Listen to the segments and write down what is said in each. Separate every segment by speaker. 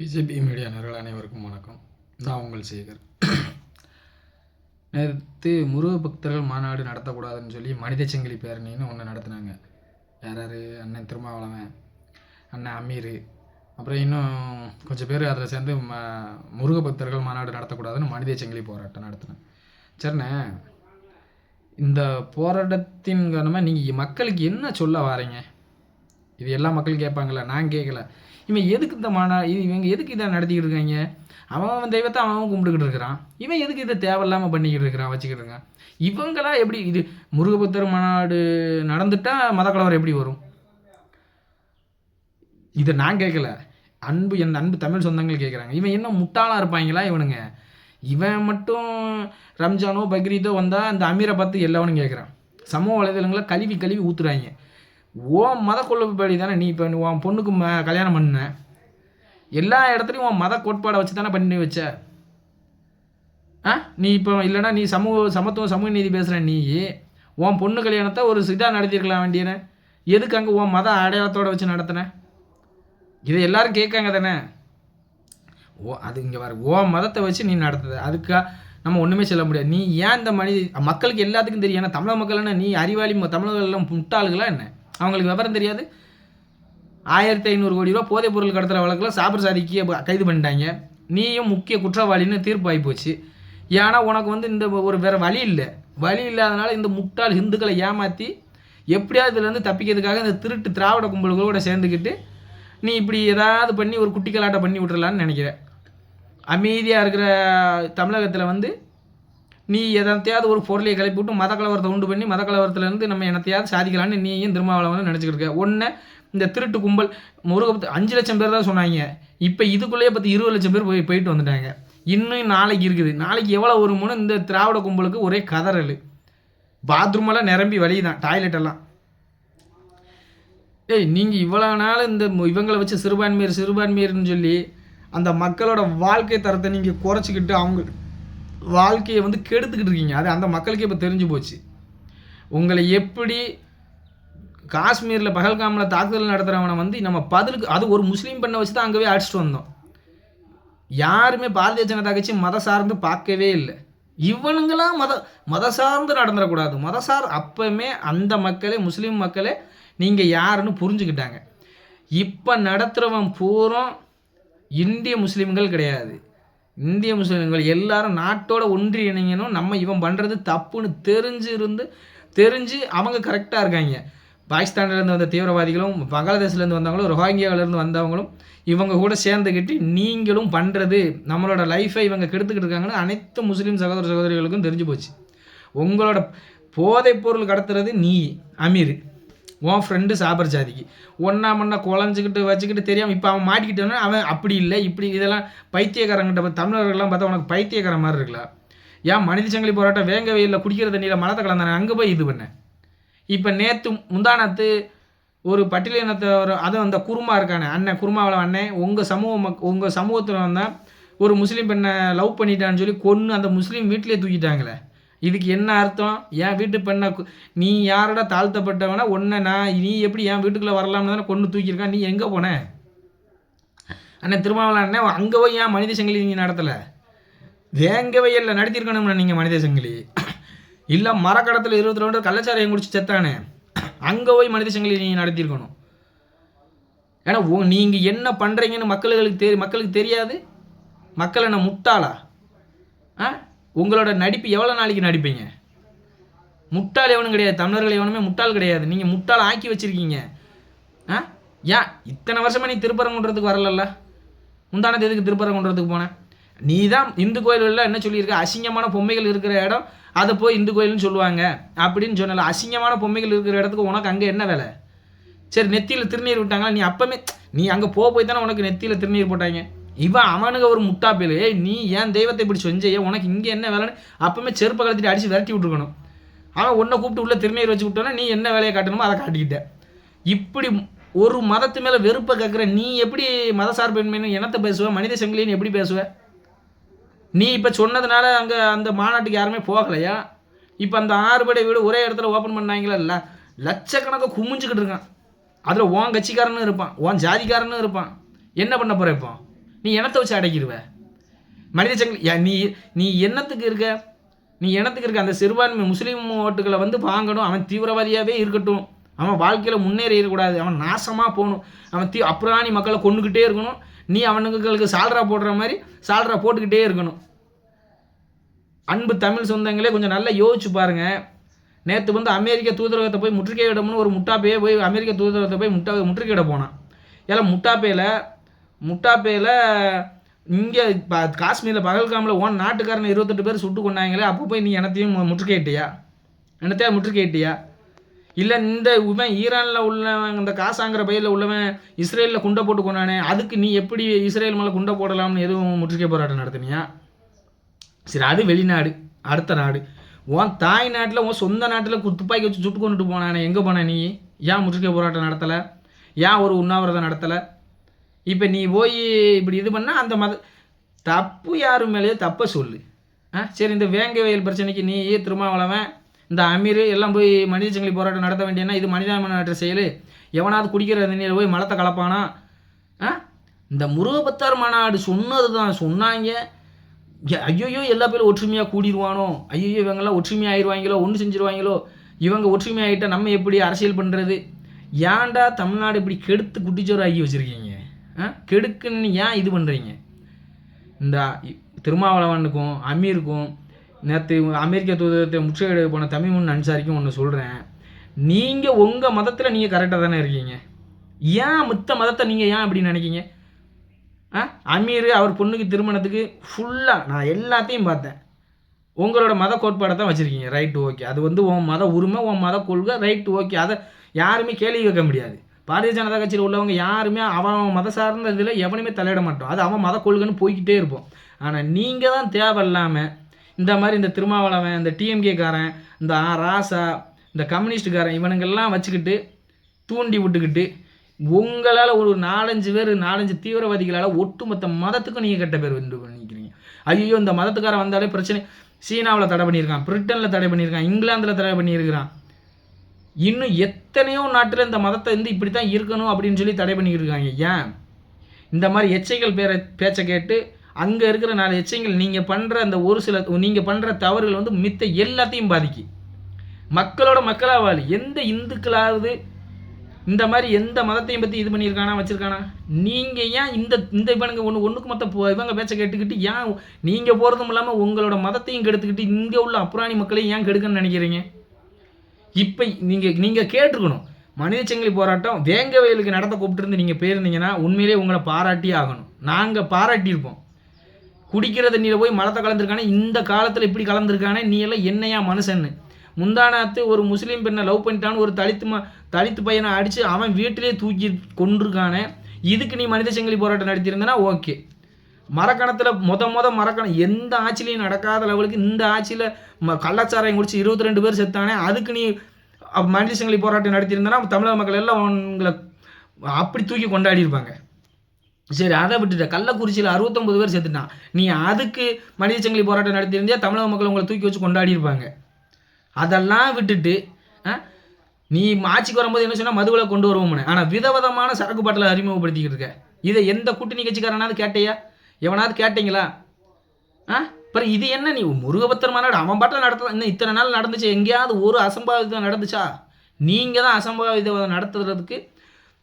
Speaker 1: BJP media நேயர்கள் அனைவருக்கும் வணக்கம். நான் உங்கள் சேகர். நேற்று முருக பக்தர்கள் மாநாடு நடத்தக்கூடாதுன்னு சொல்லி மனித சங்கிலி பேரணின்னு ஒன்று நடத்துனாங்க. யார் அண்ணன் திருமாவளவன், அண்ணன் அமீர், அப்புறம் இன்னும் கொஞ்சம் பேர் அதில் சேர்ந்து முருக பக்தர்கள் மாநாடு நடத்தக்கூடாதுன்னு மனித சங்கிலி போராட்டம் நடத்தினேன். சரிண்ணே, இந்த போராட்டத்தின் காரணமாக நீங்கள் மக்களுக்கு என்ன சொல்ல வாரீங்க? இது எல்லா மக்களும் கேட்பாங்களா? நான் கேட்கல. இவன் எதுக்கு இந்த இவங்க எதுக்கு இதை நடத்திக்கிட்டு இருக்காங்க? அவன் தெய்வத்தை அவன் கும்பிட்டுக்கிட்டு இருக்கிறான். இவன் எதுக்கு இதை தேவையில்லாமல் பண்ணிக்கிட்டு இருக்கிறான், வச்சுக்கிட்டு இருக்கான். இவங்களாம் எப்படி இது முருகபக்தர் மாநாடு நடந்துட்டா மதக்கலவரம் எப்படி வரும்? இதை நான் கேட்கல, என் அன்பு தமிழ் சொந்தங்கள் கேட்குறாங்க. இவன் என்ன முட்டாளாக இருப்பாங்களா இவனுங்க? இவன் மட்டும் ரம்ஜானோ பக்ரீதோ வந்தால் அந்த அமீரை பார்த்து எல்லாவனும் கேட்குறான். சமூக வலைதளங்களை கழுவி ஊற்றுறாங்க. மத கொள்கைப்படி தானே நீ இப்போ உன் பொண்ணுக்கு கல்யாணம் பண்ண, எல்லா இடத்துலையும் உன் மத கோட்பாடை வச்சு தானே பண்ணி வச்ச. நீ இப்போ இல்லைனா நீ சமத்துவம் சமூக நீதி பேசுகிற நீ உன் பொண்ணு கல்யாணத்தை ஒரு இதாக நடத்திருக்கலாம் வேண்டியன. எதுக்கு அங்கே உன் மத அடையாளத்தோடு வச்சு நடத்தின? இதை எல்லாரும் கேட்காங்க தானே. அது இங்கே வர மதத்தை வச்சு நீ நடத்துது, அதுக்கா நம்ம ஒன்றுமே சொல்ல முடியாது. நீ ஏன் இந்த மக்களுக்கு எல்லாத்துக்கும் தெரியும். ஏன்னா தமிழக மக்கள்னா நீ அறிவாளி, தமிழர்கள் எல்லாம் முட்டாளுகளா என்ன? அவங்களுக்கு விவரம் தெரியாது. 1500 கோடி ரூபா போதைப் பொருள் கடத்துகிற வழக்கில் சாபர் சாதிக்கு கைது பண்ணிட்டாங்க. நீயும் முக்கிய குற்றவாளின்னு தீர்ப்பு ஆகி போச்சு. ஏன்னா உனக்கு இந்த ஒரு வேறு வழி இல்லாதனால இந்த முட்டாள் இந்துக்களை ஏமாற்றி எப்படியாவது இதுலேருந்து தப்பிக்கிறதுக்காக இந்த திருட்டு திராவிட கும்பல்களோட சேர்ந்துக்கிட்டு நீ இப்படி ஏதாவது பண்ணி ஒரு குட்டி கலாட்டம் பண்ணி விட்டுறலான்னு நினைக்கிற. அமைதியாக இருக்கிற தமிழகத்தில் நீ எதத்தையாவது ஒரு பொருளையை கிளப்பி விட்டு மத கலவரத்தை உண்டு பண்ணி மத கலவரத்துலேருந்து நம்ம என்னத்தையாவது சாதிக்கலான்னு நீயும் திருமாவளவன் நினச்சிக்கிட்டு இருக்க. ஒன்று இந்த திருட்டு கும்பல் முருகபக்தி 5 லட்சம் பேர் தான் சொன்னாங்க. இப்போ இதுக்குள்ளேயே 20 லட்சம் பேர் போயிட்டு வந்துட்டாங்க. இன்னும் நாளைக்கு இருக்குது. நாளைக்கு எவ்வளோ வருமோன்னு இந்த திராவிட கும்பலுக்கு ஒரே கதறல். பாத்ரூமெல்லாம் நிரம்பி வழிதான், டாய்லெட்டெல்லாம். நீங்கள் இவ்வளோ நாள் இந்த இவங்களை வச்சு சிறுபான்மையர்னு சொல்லி அந்த மக்களோட வாழ்க்கை தரத்தை நீங்கள் குறைச்சிக்கிட்டு அவங்க வாழ்க்கையை கெடுத்துக்கிட்டு இருக்கீங்க. அது அந்த மக்களுக்கே இப்போ தெரிஞ்சு போச்சு. உங்களை எப்படி காஷ்மீரில் பகல்காமில் தாக்குதல் நடத்துகிறவனை நம்ம பதிலுக்கு அது ஒரு முஸ்லீம் பெண்ணை வச்சு தான் அங்கேயே அடிச்சுட்டு வந்தோம். யாருமே பாரதிய ஜனதா கட்சி மத சார்ந்து பார்க்கவே இல்லை. இவனுங்களாம் மத சார்ந்து நடந்துடக்கூடாது. அப்போவுமே அந்த மக்களே முஸ்லீம் மக்களே நீங்கள் யாருன்னு புரிஞ்சுக்கிட்டாங்க. இப்போ நடத்துகிறவன் பூரா இந்திய முஸ்லீம்கள் கிடையாது. இந்திய முஸ்லீம்கள் எல்லாரும் நாட்டோட ஒன்றி இணைங்கணும். நம்ம இவன் பண்ணுறது தப்புன்னு தெரிஞ்சு அவங்க கரெக்டாக இருக்காங்க. பாகிஸ்தான்லேருந்து வந்த தீவிரவாதிகளும் பங்களாதேஷ்லேருந்து வந்தவங்களும் ரோஹிங்கியாவிலேருந்து வந்தவங்களும் இவங்க கூட சேர்ந்துக்கிட்டு நீங்களும் பண்ணுறது நம்மளோட லைஃப்பை இவங்க கெடுத்துக்கிட்டு இருக்காங்கன்னு அனைத்து முஸ்லீம் சகோதரிகளுக்கும் தெரிஞ்சு போச்சு. உங்களோட போதைப் பொருள் கடத்துறது நீ அமீர், உன் ஃப்ரெண்டு சாபர் ஜாதிக்கு ஒன்றா குழஞ்சிக்கிட்டு வச்சுக்கிட்டு தெரியாமல் இப்போ அவன் மாட்டிக்கிட்டோன்னா அவன் அப்படி இல்லை இப்படி இதெல்லாம் பைத்தியக்காரங்கிட்ட தமிழர்கள்லாம் பார்த்தா உனக்கு பைத்தியக்கார மாதிரி இருக்கலாம். ஏன் மனித சங்கிலி போராட்டம் வேங்க வெயிலில் குடிக்கிற தண்ணியில் மலத்தை கலந்தானே அங்கே போய் இது பண்ணேன். இப்போ நேற்று முந்தானத்து ஒரு பட்டியலினத்தை அதுவும் அந்த குருமா இருக்கானே அண்ணன் குருமாவில் அண்ணன் உங்கள் சமூகத்தில் வந்தால் ஒரு முஸ்லீம் பெண்ணை லவ் பண்ணிட்டான்னு சொல்லி கொன்று அந்த முஸ்லீம் வீட்டிலே தூக்கிட்டாங்களே. இதுக்கு என்ன அர்த்தம்? என் வீட்டு பெண்ணை நீ யாரோட தாழ்த்தப்பட்டவனா நீ எப்படி என் வீட்டுக்குள்ளே வரலாம்னு தானே கொண்டு தூக்கியிருக்கான். நீ எங்கே போன அண்ணன் திருமாவளவன் அண்ணன்? அங்கே போய் ஏன் மனித சங்கிலி நீங்கள் நடத்தலை? வேங்கவே இல்லை நடத்தியிருக்கணும்னா நீங்கள் மனித சங்கிலி. இல்லை மரக்கடத்தில் 22 ரவுண்டு கள்ளச்சாரையும் குடிச்சு செத்தானே அங்கே போய் மனித சங்கிலி நீங்கள் நடத்தியிருக்கணும். ஏன்னா நீங்கள் என்ன பண்ணுறீங்கன்னு மக்களுக்கு தெரியாது. மக்கள் என்ன முட்டாளா? உங்களோட நடிப்பு எவ்வளோ நாளைக்கு நடிப்பீங்க? முட்டாள் எவனும் கிடையாது, தமிழர்கள் எவனுமே முட்டாள் கிடையாது. நீங்கள் முட்டாள் ஆக்கி வச்சுருக்கீங்க. ஏன் இத்தனை வருஷமாக நீ திருப்பரங்குன்றதுக்கு வரலல்ல? முந்தானது எதுக்கு திருப்பரங்குன்றதுக்கு போனேன்? நீ தான் இந்து கோயில்களில் என்ன சொல்லியிருக்க, அசிங்கமான பொம்மைகள் இருக்கிற இடம் அதை போய் இந்து கோயில்னு சொல்லுவாங்க அப்படின்னு சொன்னல. அசிங்கமான பொம்மைகள் இருக்கிற இடத்துக்கு உனக்கு அங்கே என்ன வேலை? சரி, நெத்தியில் திருநீர் விட்டாங்களா? நீ அப்போமே நீ அங்கே போய் தானே உனக்கு நெத்தியில் திருநீர் போட்டாங்க. அவனுங்க ஒரு முட்டாப்பில் நீ ஏன் தெய்வத்தை இப்படி செஞ்சையே, உனக்கு இங்கே என்ன வேலைன்னு அப்போவுமே செருப்பை கழுத்திட்டு அடித்து விரட்டி விட்டுருக்கணும். அவன் உன்னை கூப்பிட்டு உள்ள திருநீர் வச்சு விட்டோன்னா நீ என்ன வேலையை காட்டணுமோ அதை காட்டிக்கிட்ட. இப்படி ஒரு மதத்து மேலே வெறுப்பை கேட்குற நீ எப்படி மதசார்பின்மைன்னு என்னத்தை பேசுவ? மனித சங்கிலின்னு எப்படி பேசுவ? நீ இப்போ சொன்னதுனால அங்கே அந்த மாநாட்டுக்கு யாருமே போகலையா? இப்போ அந்த 6 படை வீடு ஒரே இடத்துல ஓப்பன் பண்ணாங்களா? இல்லை, லட்சக்கணக்காக குமிஞ்சுக்கிட்டு இருக்கான். அதில் உன் கட்சிக்காரனும் இருப்பான், உன் ஜாதிக்காரனும் இருப்பான். என்ன பண்ண போகிற? இப்போ நீ என்னத்தை வச்சு அடைக்கிடுவ? மனித சங்கிலி நீ நீ என்னத்துக்கு இருக்க? நீ என்னத்துக்கு இருக்க? அந்த சிறுபான்மை முஸ்லீம் ஓட்டுகளை வந்து வாங்கணும். அவன் தீவிரவாதியாகவே இருக்கட்டும், அவன் வாழ்க்கையில் முன்னேறிடக்கூடாது, அவன் நாசமாக போகணும், அவன் அப்புறாணி மக்களை கொண்டுக்கிட்டே இருக்கணும். நீ அவனுங்களுக்கு சால்ரா போடுற மாதிரி சால்ரா போட்டுக்கிட்டே இருக்கணும். அன்பு தமிழ் சொந்தங்களே கொஞ்சம் நல்லா யோசிச்சு பாருங்க. நேற்று வந்து அமெரிக்க தூதரகத்தை போய் முற்றுகையிடணும்னு ஒரு முட்டாப்பையே போய் அமெரிக்க தூதரகத்தை போய் முற்றுகையிட போனான். ஏன்னா முட்டாப்பையில் இங்கே காஷ்மீரில் பகல்காமில் நாட்டுக்காரனை 28 பேர் சுட்டு கொண்டாங்களே, அப்போ போய் நீ என்னத்தையும் முற்றுகையிட்டியா? இல்லை இந்த இவன் ஈரானில் உள்ளவன், இந்த காசாங்கிற பையில் உள்ளவன் இஸ்ரேலில் குண்டை போட்டு கொண்டானே, அதுக்கு நீ எப்படி இஸ்ரேல் மேலே குண்டை போடலாம்னு எதுவும் முற்றுகை போராட்டம் நடத்தினியா? சரி, அது வெளிநாடு, அடுத்த நாடு. உன் தாய் நாட்டில் உன் சொந்த நாட்டில் துப்பாக்கி வச்சு சுட்டு கொண்டுட்டு போனானே, எங்கே போன நீ? ஏன் முற்றுகை போராட்டம் நடத்தலை? ஏன் ஒரு உண்ணாவிரதம் நடத்தலை? இப்போ நீ போய் இப்படி இது பண்ணால் அந்த தப்பு யாரு மேலேயே தப்பை சொல்லு. சரி, இந்த வேங்க வயல் பிரச்சனைக்கு நீ திருமாவளவன் இந்த அமீர் எல்லாம் போய் மனித சங்கிலி போராட்டம் நடத்த வேண்டியன்னா இது மனிதாபிமான செயல். எவனாவது குடிக்கிற தண்ணீரை போய் மலத்தை கலப்பானா? இந்த முருகபத்தார் மாநாடு சொன்னது தான் சொன்னாங்க. ஐயோயோ எல்லா பேரும் ஒற்றுமையாக கூடிடுவானோ, ஐயோ இவங்கெல்லாம் ஒற்றுமையாக ஆயிடுவாங்களோ, ஒன்று செஞ்சிருவாங்களோ, இவங்க ஒற்றுமையாகிட்டால் நம்ம எப்படி அரசியல் பண்ணுறது? ஏன்டா தமிழ்நாடு இப்படி கெடுத்து குட்டிச்சோறு ஆக்கி வச்சுருக்கீங்க? கெடுக்குன்னு ஏன் இது பண்ணுறீங்க? இந்த திருமாவளவனுக்கும் அமீருக்கும் நேற்று அமெரிக்க தூதரத்தை முற்றுகையிட போன தமிமுன் அன்சாரிக்கும் ஒன்று சொல்கிறேன். நீங்கள் உங்கள் மதத்தில் நீங்கள் கரெக்டாக தானே இருக்கீங்க. ஏன் மித்த மதத்தை நீங்கள் ஏன் அப்படி நினைக்கிங்க? அமீர் அவர் பொண்ணுக்கு திருமணத்துக்கு ஃபுல்லாக நான் எல்லாத்தையும் பார்த்தேன். உங்களோட மத கோட்பாடை தான் வச்சுருக்கீங்க. Right, okay. அது வந்து உன் மத உரிமை, உன் மத கொள்கை, ரைட்டு, ஓகே. அதை யாருமே கேள்வி வைக்க முடியாது. பாரதிய ஜனதா கட்சியில் உள்ளவங்க யாருமே அவன் மத சார்ந்த இதில் எவனுமே தலையிட மாட்டோம். அது அவன் மத கொள்கைன்னு போய்கிட்டே இருப்போம். ஆனால் நீங்கள் தான் தேவையில்லாமல் இந்த மாதிரி இந்த திருமாவளவன், இந்த டிஎம்கேக்காரன், இந்த ராசா, இந்த கம்யூனிஸ்டுக்காரன் இவனுங்கெல்லாம் வச்சுக்கிட்டு தூண்டி விட்டுக்கிட்டு உங்களால் ஒரு 4-5 தீவிரவாதிகளால் ஒட்டுமொத்த மதத்துக்கும் நீங்கள் கெட்ட பேர் வந்து பண்ணிக்கிறீங்க. ஐயோ இந்த மதத்துக்காரன் வந்தாலே பிரச்சனை. சீனாவில் தடை பண்ணியிருக்கான், பிரிட்டனில் தடை பண்ணியிருக்கான், இங்கிலாந்தில் தடை பண்ணியிருக்கிறான். இன்னும் எத்தனையோ நாட்டில் இந்த மதத்தை வந்து இப்படி தான் இருக்கணும் அப்படின்னு சொல்லி தடை பண்ணிக்கிட்டு இருக்காங்க. ஏன் இந்த மாதிரி எச்சைகள் பேச்சை கேட்டு அங்கே இருக்கிற 4 எச்சைகள் நீங்கள் பண்ணுற அந்த ஒரு சில நீங்கள் பண்ணுற தவறுகள் வந்து மித்த எல்லாத்தையும் பாதிக்கும். மக்களோட மக்களாக வாழி. எந்த இந்துக்களாவது இந்த மாதிரி எந்த மதத்தையும் பற்றி இது பண்ணியிருக்கானா, வச்சுருக்கானா? நீங்கள் ஏன் இந்த இவனுங்க ஒன்றுக்கு மொத்த இவங்க பேச்சை கேட்டுக்கிட்டு ஏன் நீங்கள் போகிறதும் இல்லாமல் உங்களோட மதத்தையும் கெடுத்துக்கிட்டு இங்கே உள்ள அப்புறாணி மக்களையும் ஏன் கெடுக்கன்னு நினைக்கிறீங்க? இப்போ நீங்கள் கேட்டிருக்கணும். மனித சங்கிலி போராட்டம் வேங்க வயலுக்கு நடத்த கூப்பிட்டுருந்து நீங்கள் போயிருந்தீங்கன்னா உண்மையிலே உங்களை பாராட்டி ஆகணும். நாங்கள் பாராட்டியிருப்போம். குடிக்கிற தண்ணியில் போய் மலத்தை கலந்துருக்கானே, இந்த காலத்தில் இப்படி கலந்துருக்கானே, நீ எல்லாம் என்னையா மனுஷன்னு. முந்தானாத்து ஒரு முஸ்லீம் பெண்ணை லவ் பண்ணிட்டான்னு ஒரு தலித்து பையனை அடித்து அவன் வீட்டிலே தூக்கி கொண்டிருக்கானே, இதுக்கு நீ மனித சங்கிலி போராட்டம் நடத்தியிருந்தனா ஓகே. மரக்கணத்தில் மரக்கணம் எந்த ஆட்சிலையும் நடக்காத லெவலுக்கு இந்த ஆட்சியில் கள்ளச்சாராயம் குடிச்சு 22 பேர் செத்தானே, அதுக்கு நீ மனித சங்கிலி போராட்டம் நடத்தியிருந்தனா தமிழக மக்கள் எல்லாம் உங்களை அப்படி தூக்கி கொண்டாடியிருப்பாங்க. சரி, அதை விட்டுட்ட. கள்ளக்குறிச்சியில் 69 பேர் செத்துட்டான். நீ அதுக்கு மனித சங்கிலி போராட்டம் நடத்தியிருந்தியா தமிழக மக்கள் உங்களை தூக்கி வச்சு கொண்டாடியிருப்பாங்க. அதெல்லாம் விட்டுட்டு நீ ஆட்சிக்கு வரும்போது என்ன சொன்னால் மதுவில் கொண்டு வருவோம்னு, ஆனால் விதவிதமான சரக்கு பாட்டில் அறிமுகப்படுத்திக்கிட்டு இருக்க. இதை எந்த கூட்டணி கட்சிக்காரனாவது கேட்டையா? எவனாவது கேட்டீங்களா? அப்புறம் இது என்ன? நீ முருகபத்தர் மாநாடு அவன் பாட்டில் நடத்த இன்னும் இத்தனை நாள் நடந்துச்சு, எங்கேயாவது ஒரு அசம்பாவிதம் நடந்துச்சா? நீங்கள் தான் அசம்பாவிதம் நடத்துறதுக்கு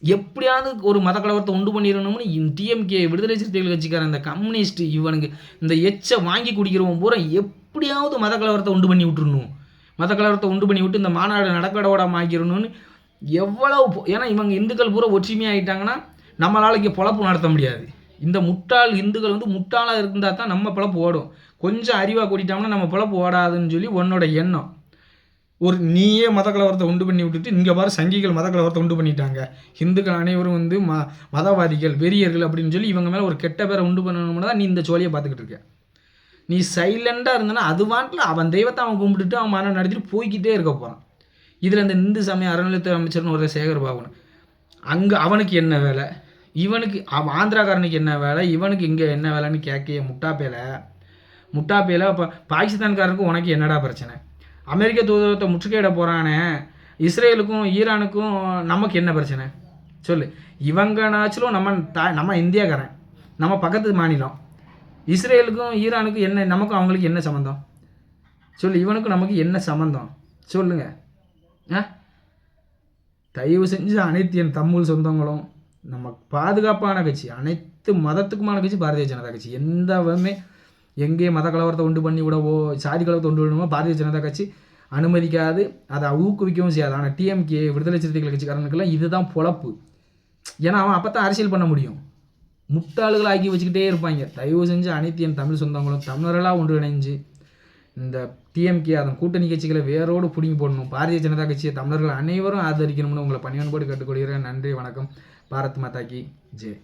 Speaker 1: எப்படியாவது ஒரு மத கலவரத்தை உண்டு பண்ணிடணும்னு டிஎம்கே விடுதலை சிறுத்தைகள் கட்சிக்காரன், இந்த கம்யூனிஸ்ட் இவனுக்கு இந்த எச்சை வாங்கி குடிக்கிறவன் பூரா எப்படியாவது மத கலவரத்தை உண்டு பண்ணி விட்டுருணும். மத கலவரத்தை உண்டு பண்ணி விட்டு இந்த மாநாடு நடக்கடோடாம ஆக்கிடணும்னு எவ்வளவு. ஏன்னா இவங்க இந்துக்கள் பூரா ஒற்றுமையாகிட்டாங்கன்னா நம்மளால் இங்கே பொழப்பு நடத்த முடியாது. இந்த இந்துக்கள் வந்து முட்டாளாக இருந்தால் தான் நம்ம பொழப்பு ஓடும். கொஞ்சம் அறிவாக கூட்டிட்டோம்னா நம்ம பொழப்பு ஓடாதுன்னு சொல்லி உன்னோட எண்ணம். ஒரு நீயே மத கலவரத்தை உண்டு பண்ணி விட்டுட்டு இங்கே பாரு சங்கிகள் மத கலவரத்தை உண்டு பண்ணிட்டாங்க, இந்துக்கள் அனைவரும் வந்து மதவாதிகள், வெறியர்கள் அப்படின்னு சொல்லி இவங்க மேலே ஒரு கெட்ட பேரை உண்டு பண்ணணும்னா தான் நீ இந்த சோழியை பார்த்துக்கிட்டு இருக்க. நீ சைலண்டாக இருந்தனா அது வாட்டில் அவன் தெய்வத்தை அவன் கும்பிட்டுட்டு அவன் மனம் நடத்திட்டு போய்கிட்டே இருக்க போகிறான். இதில் இந்த இந்து சமய அறநிலையத்துறை அமைச்சர்னு ஒரு சேகர் பாபுன்னு அங்கே அவனுக்கு என்ன வேலை, இவனுக்கு ஆந்திராக்காரனுக்கு என்ன வேலை, இவனுக்கு இங்கே என்ன வேலைன்னு கேட்க முட்டாப்பேல இப்போ பாகிஸ்தான்காரனுக்கும் உனக்கு என்னடா பிரச்சனை? அமெரிக்க தூதரத்தை முற்றுகையிட போகிறானே, இஸ்ரேலுக்கும் ஈரானுக்கும் நமக்கு என்ன பிரச்சனை சொல்லு? இவங்கனாச்சிலும் நம்ம இந்தியாக்காரன் நம்ம பக்கத்து மாநிலம். இஸ்ரேலுக்கும் ஈரானுக்கும் என்ன, நமக்கும் அவங்களுக்கு என்ன சம்மந்தம் சொல்லு? இவனுக்கும் நமக்கு என்ன சம்மந்தம் சொல்லுங்க? தயவு செஞ்சு அனைத்து என் தமிழ் சொந்தங்களும், நம்ம பாதுகாப்பான கட்சி, அனைத்து மதத்துக்குமான கட்சி பாரதிய ஜனதா கட்சி. எந்தவுமே எங்கே மத கலவரத்தை உண்டு பண்ணி விடவோ சாதி கலவரத்தை உண்டு பண்ணவோ பாரதிய ஜனதா கட்சி அனுமதிக்காது, அதை ஊக்குவிக்கவும் செய்யாது. ஆனால் டிஎம்கே விடுதலை சிறுத்தைகள் கட்சிக்காரனுக்கெல்லாம் இதுதான் பொழப்பு. ஏன்னா அவன் அப்போ தான் அரசியல் பண்ண முடியும். முட்டாளுகளை ஆக்கி வச்சுக்கிட்டே இருப்பாங்க. தயவு செஞ்சு அனைத்து என் தமிழ் சொந்தங்களும் தமிழர்களாக ஒன்றிணைஞ்சு இந்த டிஎம்கே அதன் கூட்டணி கட்சிகளை வேரோடு பிடிங்கி போடணும். பாரதிய ஜனதா கட்சியை தமிழர்கள் அனைவரும் ஆதரிக்கணும்னு உங்களை பணியோடு கேட்டுக்கொள்கிறேன். நன்றி, வணக்கம். பாரத் மாதா கி ஜெய்.